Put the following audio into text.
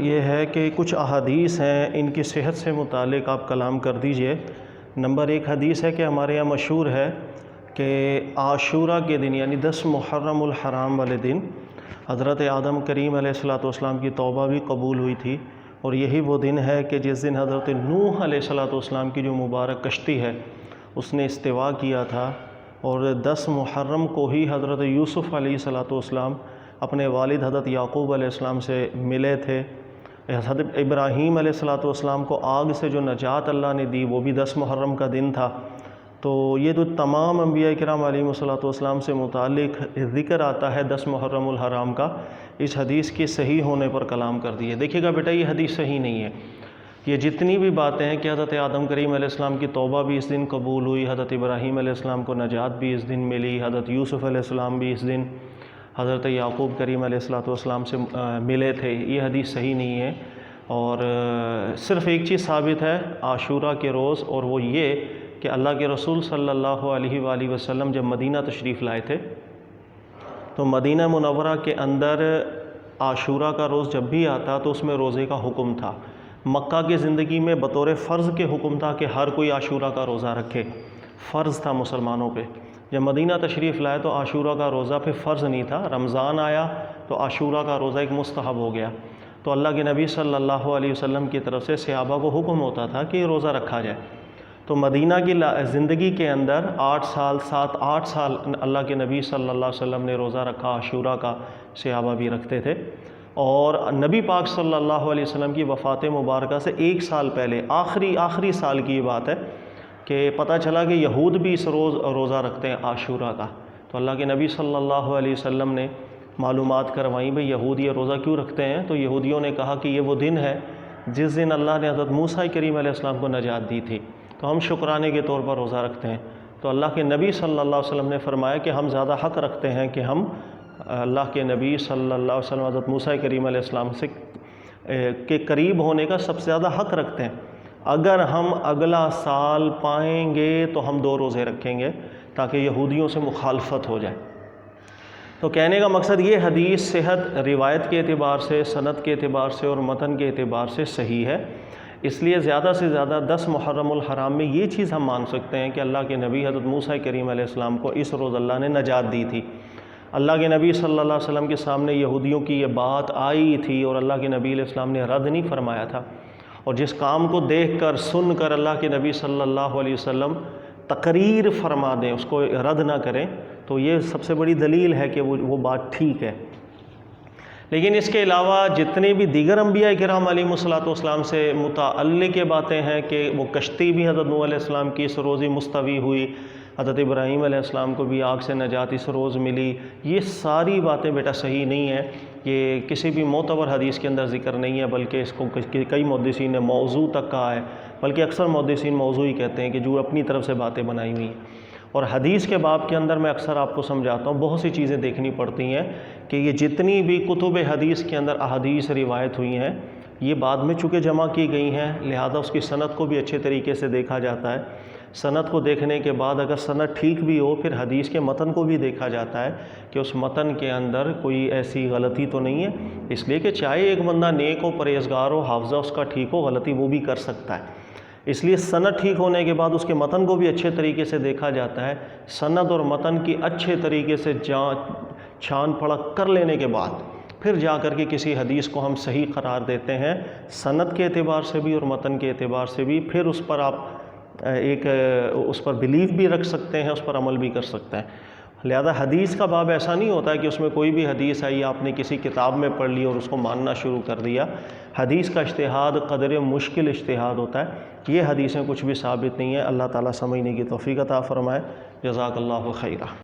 یہ ہے کہ کچھ احادیث ہیں، ان کی صحت سے متعلق آپ کلام کر دیجئے۔ نمبر 1 حدیث ہے کہ ہمارے یہاں مشہور ہے کہ عاشورہ کے دن یعنی 10 محرم الحرام والے دن حضرت آدم کریم علیہ السلام کی توبہ بھی قبول ہوئی تھی، اور یہی وہ دن ہے کہ جس دن حضرت نوح علیہ السلام کی جو مبارک کشتی ہے اس نے استوا کیا تھا، اور 10 محرم کو ہی حضرت یوسف علیہ السلام اپنے والد حضرت یعقوب علیہ السلام سے ملے تھے۔ حضرت ابراہیم علیہ السلام کو آگ سے جو نجات اللہ نے دی وہ بھی 10 محرم کا دن تھا۔ تو یہ تو تمام انبیاء کرام علیہ السلام سے متعلق ذکر آتا ہے 10 محرم الحرام کا، اس حدیث کے صحیح ہونے پر کلام کر دیے۔ دیکھیے گا بیٹا، یہ حدیث صحیح نہیں ہے۔ یہ جتنی بھی باتیں ہیں کہ حضرت آدم کریم علیہ السلام کی توبہ بھی اس دن قبول ہوئی، حضرت ابراہیم علیہ السلام کو نجات بھی اس دن ملی، حضرت یوسف علیہ السلام بھی اس دن حضرت یعقوب کریم علیہ السلام سے ملے تھے، یہ حدیث صحیح نہیں ہے۔ اور صرف ایک چیز ثابت ہے عاشورہ کے روز، اور وہ یہ کہ اللہ کے رسول صلی اللہ علیہ وآلہ وسلم جب مدینہ تشریف لائے تھے تو مدینہ منورہ کے اندر عاشورہ کا روز جب بھی آتا تو اس میں روزے کا حکم تھا۔ مکہ کی زندگی میں بطور فرض کے حکم تھا کہ ہر کوئی عاشورہ کا روزہ رکھے، فرض تھا مسلمانوں پہ۔ جب مدینہ تشریف لائے تو عاشورہ کا روزہ پہ فرض نہیں تھا، رمضان آیا تو عاشورہ کا روزہ ایک مستحب ہو گیا۔ تو اللہ کے نبی صلی اللہ علیہ وسلم کی طرف سے صحابہ کو حکم ہوتا تھا کہ یہ روزہ رکھا جائے۔ تو مدینہ کی زندگی کے اندر 8 سال اللہ کے نبی صلی اللہ علیہ وسلم نے روزہ رکھا عاشورہ کا، صحابہ بھی رکھتے تھے۔ اور نبی پاک صلی اللہ علیہ وسلم کی وفات مبارکہ سے 1 سال پہلے آخری سال کی یہ بات ہے کہ پتہ چلا کہ یہود بھی اس روز روزہ رکھتے ہیں عاشورہ کا۔ تو اللہ کے نبی صلی اللہ علیہ وسلم نے معلومات کروائیں بھئی یہود یہ روزہ کیوں رکھتے ہیں؟ تو یہودیوں نے کہا کہ یہ وہ دن ہے جس دن اللہ نے حضرت موسیٰ کریم علیہ السلام کو نجات دی تھی، تو ہم شکرانے کے طور پر روزہ رکھتے ہیں۔ تو اللہ کے نبی صلی اللہ علیہ وسلم نے فرمایا کہ ہم زیادہ حق رکھتے ہیں کہ ہم اللہ کے نبی صلی اللہ علیہ وسلم حضرت موسیٰ کریم علیہ السلام سے کے قریب ہونے کا سب سے زیادہ حق رکھتے ہیں۔ اگر ہم اگلا سال پائیں گے تو ہم 2 روزے رکھیں گے تاکہ یہودیوں سے مخالفت ہو جائے۔ تو کہنے کا مقصد یہ حدیث صحت روایت کے اعتبار سے، سند کے اعتبار سے اور متن کے اعتبار سے صحیح ہے۔ اس لیے زیادہ سے زیادہ 10 محرم الحرام میں یہ چیز ہم مان سکتے ہیں کہ اللہ کے نبی حضرت موسیٰ کریم علیہ السلام کو اس روز اللہ نے نجات دی تھی۔ اللہ کے نبی صلی اللہ علیہ وسلم کے سامنے یہودیوں کی یہ بات آئی تھی اور اللہ کے نبی علیہ السلام نے رد نہیں فرمایا تھا، اور جس کام کو دیکھ کر سن کر اللہ کے نبی صلی اللہ علیہ وسلم تقریر فرما دیں، اس کو رد نہ کریں، تو یہ سب سے بڑی دلیل ہے کہ وہ بات ٹھیک ہے۔ لیکن اس کے علاوہ جتنے بھی دیگر انبیاء کرام علیہ السلام سے متعلق باتیں ہیں کہ وہ کشتی بھی حضرت نوح علیہ السلام کی اس روز ہی مستوی ہوئی، حضرت ابراہیم علیہ السلام کو بھی آگ سے نجات اس روز ملی، یہ ساری باتیں بیٹا صحیح نہیں ہیں۔ یہ کسی بھی معتبر حدیث کے اندر ذکر نہیں ہے، بلکہ اس کو کئی محدثین نے موضوع تک کہا ہے، بلکہ اکثر محدثین موضوع ہی کہتے ہیں کہ جو اپنی طرف سے باتیں بنائی ہوئی ہیں۔ اور حدیث کے باب کے اندر میں اکثر آپ کو سمجھاتا ہوں بہت سی چیزیں دیکھنی پڑتی ہیں کہ یہ جتنی بھی کتب حدیث کے اندر احادیث روایت ہوئی ہیں یہ بعد میں چونکہ جمع کی گئی ہیں، لہذا اس کی سند کو بھی اچھے طریقے سے دیکھا جاتا ہے۔ سند کو دیکھنے کے بعد اگر سند ٹھیک بھی ہو پھر حدیث کے متن کو بھی دیکھا جاتا ہے کہ اس متن کے اندر کوئی ایسی غلطی تو نہیں ہے، اس لیے کہ چاہے ایک بندہ نیک ہو، پرہیزگار ہو، حافظہ اس کا ٹھیک ہو، غلطی وہ بھی کر سکتا ہے۔ اس لیے سند ٹھیک ہونے کے بعد اس کے متن کو بھی اچھے طریقے سے دیکھا جاتا ہے۔ سند اور متن کی اچھے طریقے سے چھان پڑک کر لینے کے بعد پھر جا کر کے کسی حدیث کو ہم صحیح قرار دیتے ہیں، سند کے اعتبار سے بھی اور متن کے اعتبار سے بھی، پھر اس پر آپ اس پر بلیف بھی رکھ سکتے ہیں، اس پر عمل بھی کر سکتے ہیں۔ لہذا حدیث کا باب ایسا نہیں ہوتا ہے کہ اس میں کوئی بھی حدیث آئی آپ نے کسی کتاب میں پڑھ لی اور اس کو ماننا شروع کر دیا۔ حدیث کا اجتہاد قدر مشکل اجتہاد ہوتا ہے، یہ حدیثیں کچھ بھی ثابت نہیں ہیں۔ اللہ تعالیٰ سمجھنے کی توفیق عطا فرمائے۔ جزاک اللہ خیرہ۔